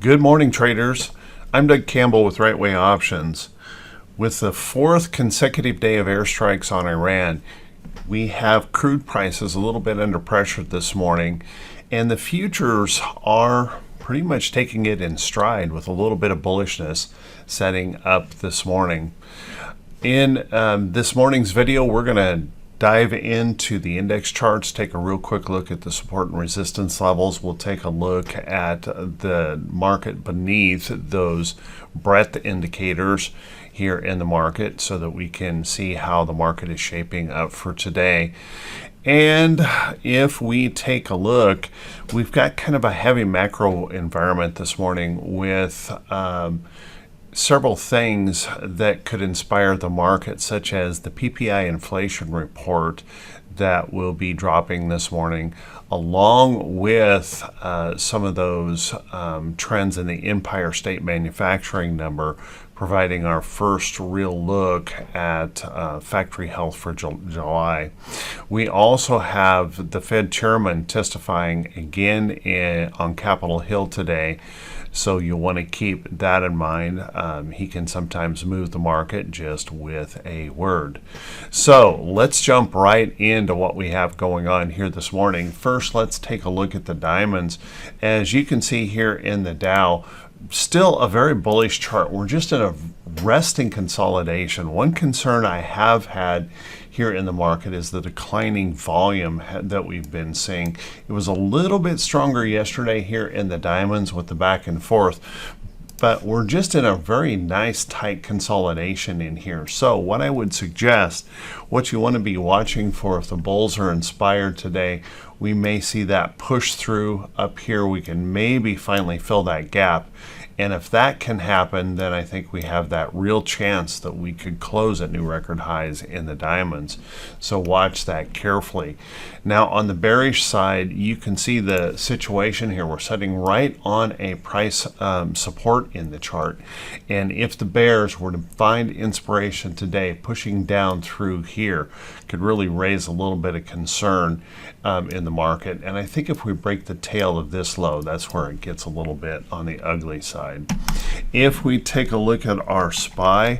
Good morning, traders. I'm Doug Campbell with Right Way Options. With the fourth consecutive day of airstrikes on Iran, we have crude prices a little bit under pressure this morning, and the futures are pretty much taking it in stride with a little bit of bullishness setting up this morning. In this morning's video, we're going to dive into the index charts, take a real quick look at the support and resistance levels. We'll take a look at the market beneath those breadth indicators here in the market so that we can see how the market is shaping up for today. And if we take a look, we've got kind of a heavy macro environment this morning with several things that could inspire the market, such as the PPI Inflation Report that will be dropping this morning, along with some of those trends in the Empire State Manufacturing number, providing our first real look at factory health for July. We also have the Fed chairman testifying again on Capitol Hill today, so you'll want to keep that in mind. He can sometimes move the market just with a word. So let's jump right into what we have going on here this morning. First, let's take a look at the diamonds. As you can see here in the Dow, still a very bullish chart. We're just in a resting consolidation. One concern I have had here in the market is the declining volume that we've been seeing. It was a little bit stronger yesterday here in the diamonds with the back and forth, but we're just in a very nice tight consolidation in here. So what I would suggest, what you want to be watching for, if the bulls are inspired today, we may see that push through up here. We can maybe finally fill that gap. And if that can happen, then I think we have that real chance that we could close at new record highs in the diamonds. So watch that carefully. Now on the bearish side, you can see the situation here. We're sitting right on a price support in the chart. And if the bears were to find inspiration today, pushing down through here could really raise a little bit of concern in the market. And I think if we break the tail of this low, that's where it gets a little bit on the ugly side. If we take a look at our SPY,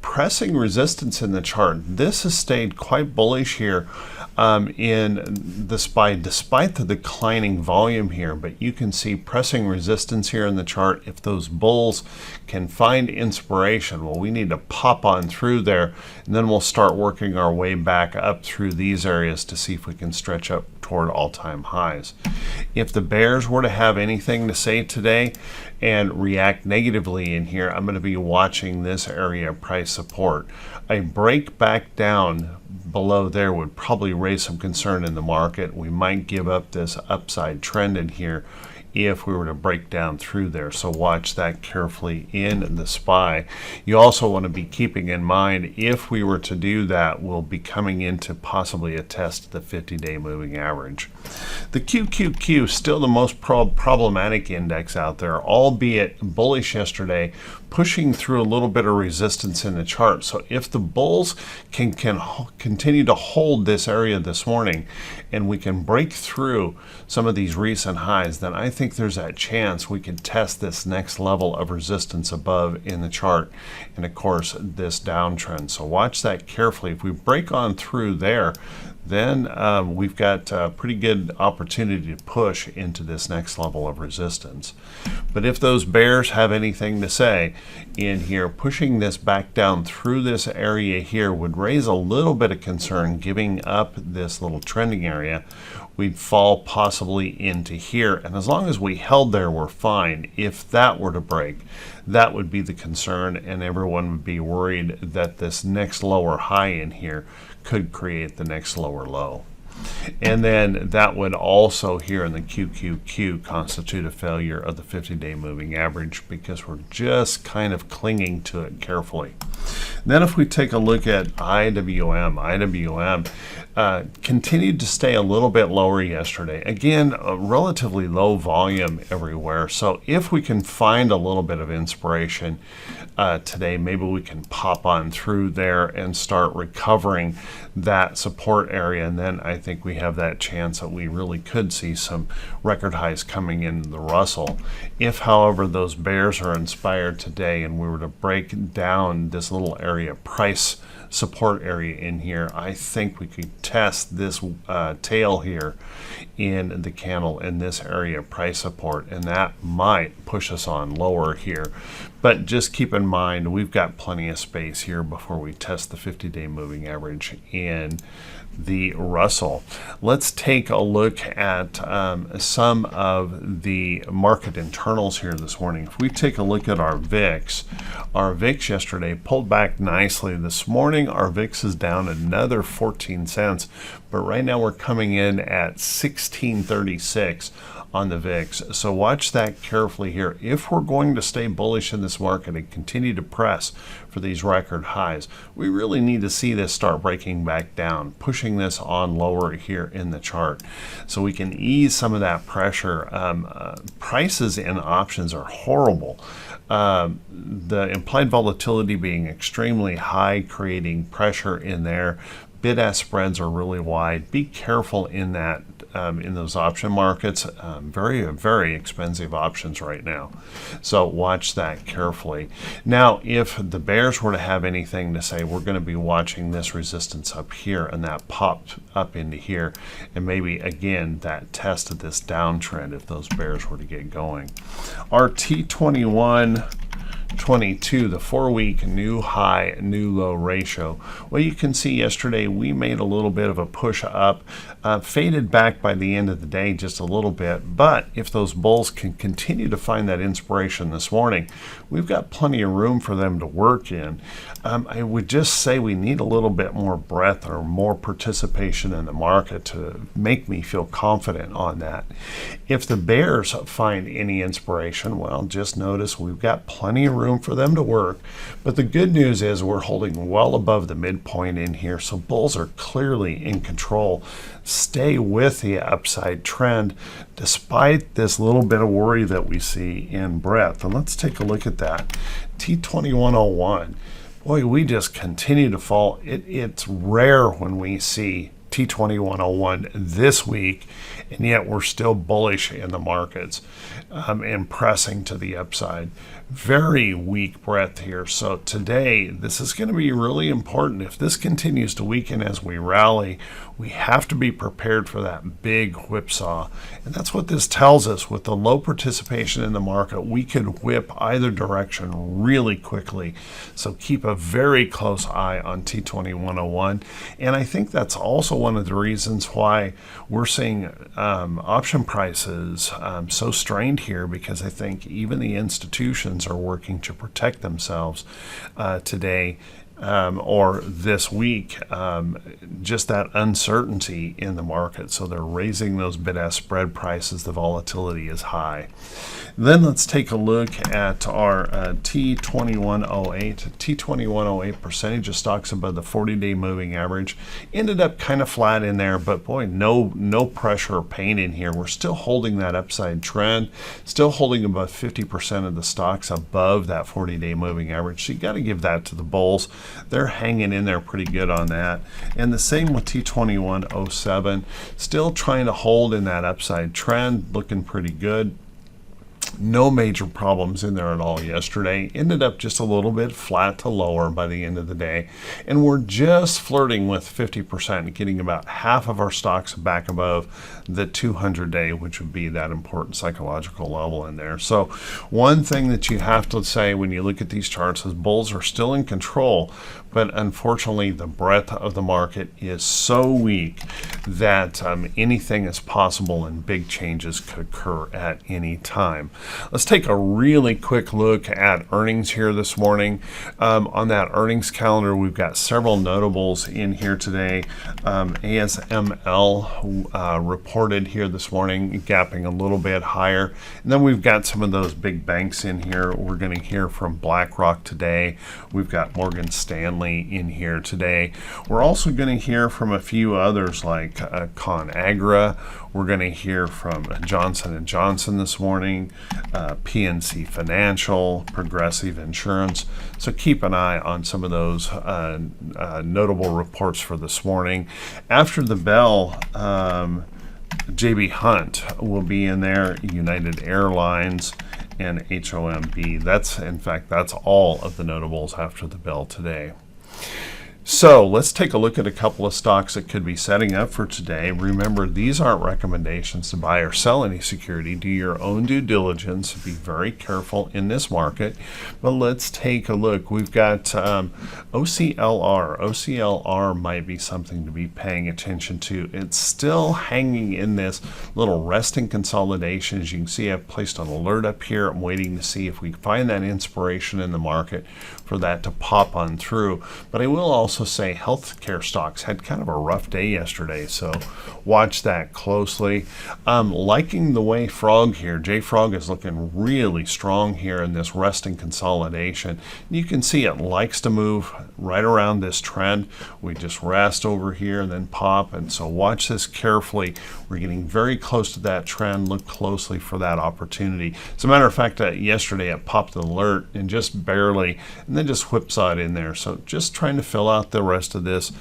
pressing resistance in the chart, this has stayed quite bullish here in the SPY despite the declining volume here, but you can see pressing resistance here in the chart. If those bulls can find inspiration, well, we need to pop on through there, and then we'll start working our way back up through these areas to see if we can stretch up toward all-time highs. If the bears were to have anything to say today and react negatively in here, I'm going to be watching this area of price support. A break back down below there would probably raise some concern in the market. We might give up this upside trend in here if we were to break down through there. So watch that carefully in the SPY. You also want to be keeping in mind, if we were to do that, we'll be coming into possibly a test of the 50-day moving average. The QQQ, still the most problematic index out there, albeit bullish yesterday, pushing through a little bit of resistance in the chart. So if the bulls can continue to hold this area this morning and we can break through some of these recent highs, then I think there's that chance we can test this next level of resistance above in the chart, and of course this downtrend. So watch that carefully. If we break on through there, then we've got a pretty good opportunity to push into this next level of resistance. But if those bears have anything to say in here, pushing this back down through this area here would raise a little bit of concern. Giving up this little trending area, we'd fall possibly into here, and as long as we held there, we're fine. If that were to break, that would be the concern, and everyone would be worried that this next lower high in here could create the next lower low. And then that would also here in the QQQ constitute a failure of the 50-day moving average, because we're just kind of clinging to it carefully. Then if we take a look at IWM, continued to stay a little bit lower yesterday. Again, a relatively low volume everywhere. So if we can find a little bit of inspiration today, maybe we can pop on through there and start recovering that support area. And then I think we have that chance that we really could see some record highs coming in the Russell. If, however, those bears are inspired today and we were to break down this little area, price support area in here, I think we could test this tail here in the candle in this area, price support, and that might push us on lower here. But just keep in mind, we've got plenty of space here before we test the 50-day moving average in the Russell. Let's take a look at some of the market internals here this morning. If we take a look at our VIX yesterday pulled back nicely. This morning our VIX is down another 14 cents, but right now we're coming in at 1636 on the VIX. So watch that carefully here. If we're going to stay bullish in this market and continue to press for these record highs, we really need to see this start breaking back down, pushing this on lower here in the chart so we can ease some of that pressure. Prices in options are horrible. The implied volatility being extremely high, creating pressure in there. Bid-ask spreads are really wide. Be careful in that, in those option markets. Very, very expensive options right now. So watch that carefully. Now, if the bears were to have anything to say, we're going to be watching this resistance up here, and that popped up into here, and maybe again that test of this downtrend if those bears were to get going. Our T21 22, the 4-week new high, new low ratio. Well, you can see yesterday we made a little bit of a push up, faded back by the end of the day just a little bit. But if those bulls can continue to find that inspiration this morning, we've got plenty of room for them to work in. I would just say we need a little bit more breadth or more participation in the market to make me feel confident on that. If the bears find any inspiration, well, just notice we've got plenty of room for them to work. But the good news is we're holding well above the midpoint in here, so bulls are clearly in control. Stay with the upside trend despite this little bit of worry that we see in breadth. And let's take a look at that. T2101. Boy, we just continue to fall. It's rare when we see T2101 this week, and yet we're still bullish in the markets and pressing to the upside. Very weak breadth here. So today, this is going to be really important. If this continues to weaken as we rally, we have to be prepared for that big whipsaw. And that's what this tells us. With the low participation in the market, we could whip either direction really quickly. So keep a very close eye on T2101. And I think that's also one of the reasons why we're seeing option prices so strained here, because I think even the institutions are working to protect themselves today or this week, just that uncertainty in the market. So they're raising those bid-ask spread prices. The volatility is high. Then let's take a look at our T2108. T2108 percentage of stocks above the 40-day moving average ended up kind of flat in there, but boy, no pressure or pain in here. We're still holding that upside trend, still holding about 50% of the stocks above that 40-day moving average. So you got to give that to the bulls. They're hanging in there pretty good on that. And the same with T2107, still trying to hold in that upside trend, looking pretty good. No major problems in there at all yesterday. Ended up just a little bit flat to lower by the end of the day. And we're just flirting with 50%, getting about half of our stocks back above the 200-day, which would be that important psychological level in there. So one thing that you have to say when you look at these charts is bulls are still in control, but unfortunately the breadth of the market is so weak that anything is possible and big changes could occur at any time. Let's take a really quick look at earnings here this morning. On that earnings calendar, we've got several notables in here today. ASML reported here this morning, gapping a little bit higher. And then we've got some of those big banks in here. We're going to hear from BlackRock today. We've got Morgan Stanley in here today. We're also going to hear from a few others like ConAgra. We're going to hear from Johnson & Johnson this morning, PNC Financial, Progressive Insurance. So keep an eye on some of those notable reports for this morning. After the bell, JB Hunt will be in there, United Airlines, and HOMB. That's all of the notables after the bell today. So let's take a look at a couple of stocks that could be setting up for today. Remember, these aren't recommendations to buy or sell any security. Do your own due diligence. Be very careful in this market. But let's take a look. We've got OCLR. OCLR might be something to be paying attention to. It's still hanging in this little resting consolidation. As you can see, I've placed an alert up here. I'm waiting to see if we find that inspiration in the market for that to pop on through. But I will also say healthcare stocks had kind of a rough day yesterday, so watch that closely. Liking the way Frog here, JFrog is looking really strong here in this resting consolidation. You can see it likes to move right around this trend. We just rest over here and then pop, and so watch this carefully. We're getting very close to that trend. Look closely for that opportunity. As a matter of fact, yesterday it popped an alert and just barely, and then just whipsawed in there. So just trying to fill out the rest of this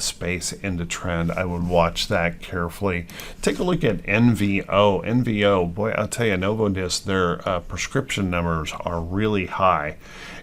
space into trend. I would watch that carefully. Take a look at NVO. NVO, boy, I'll tell you, Novodis, their prescription numbers are really high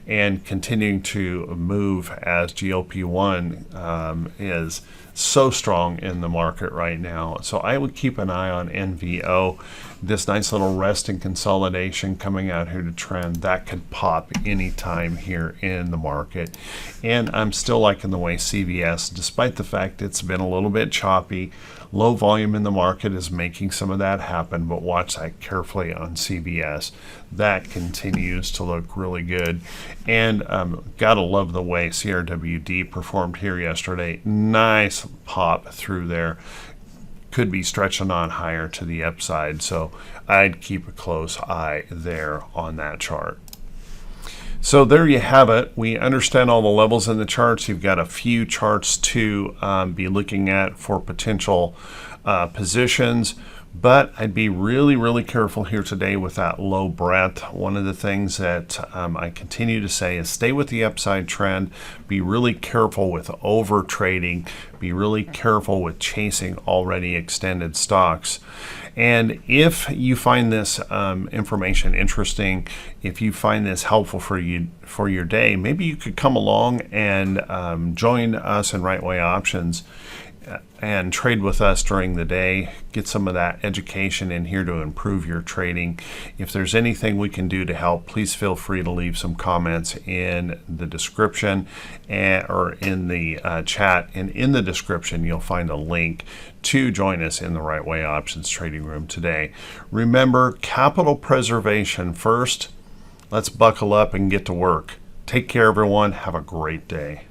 and continuing to move as GLP-1 is so strong in the market right now. So I would keep an eye on NVO. This nice little resting consolidation coming out here to trend, that could pop anytime here in the market. And I'm still liking the way CVS, despite the fact it's been a little bit choppy. Low volume in the market is making some of that happen, but watch that carefully on CVS. That continues to look really good. And gotta love the way CRWD performed here yesterday. Nice pop through there. Could be stretching on higher to the upside, so I'd keep a close eye there on that chart. So there you have it. We understand all the levels in the charts. You've got a few charts to be looking at for potential positions, but I'd be really, really careful here today with that low breadth. One of the things that I continue to say is stay with the upside trend. Be really careful with over trading. Be really careful with chasing already extended stocks. And if you find this information interesting, if you find this helpful for your day, maybe you could come along and join us in Right Way Options and trade with us during the day. Get some of that education in here to improve your trading. If there's anything we can do to help, please feel free to leave some comments in the description or in the chat. And in the description, you'll find a link to join us in the Right Way Options trading room today. Remember, capital preservation first. Let's buckle up and get to work. Take care, everyone. Have a great day.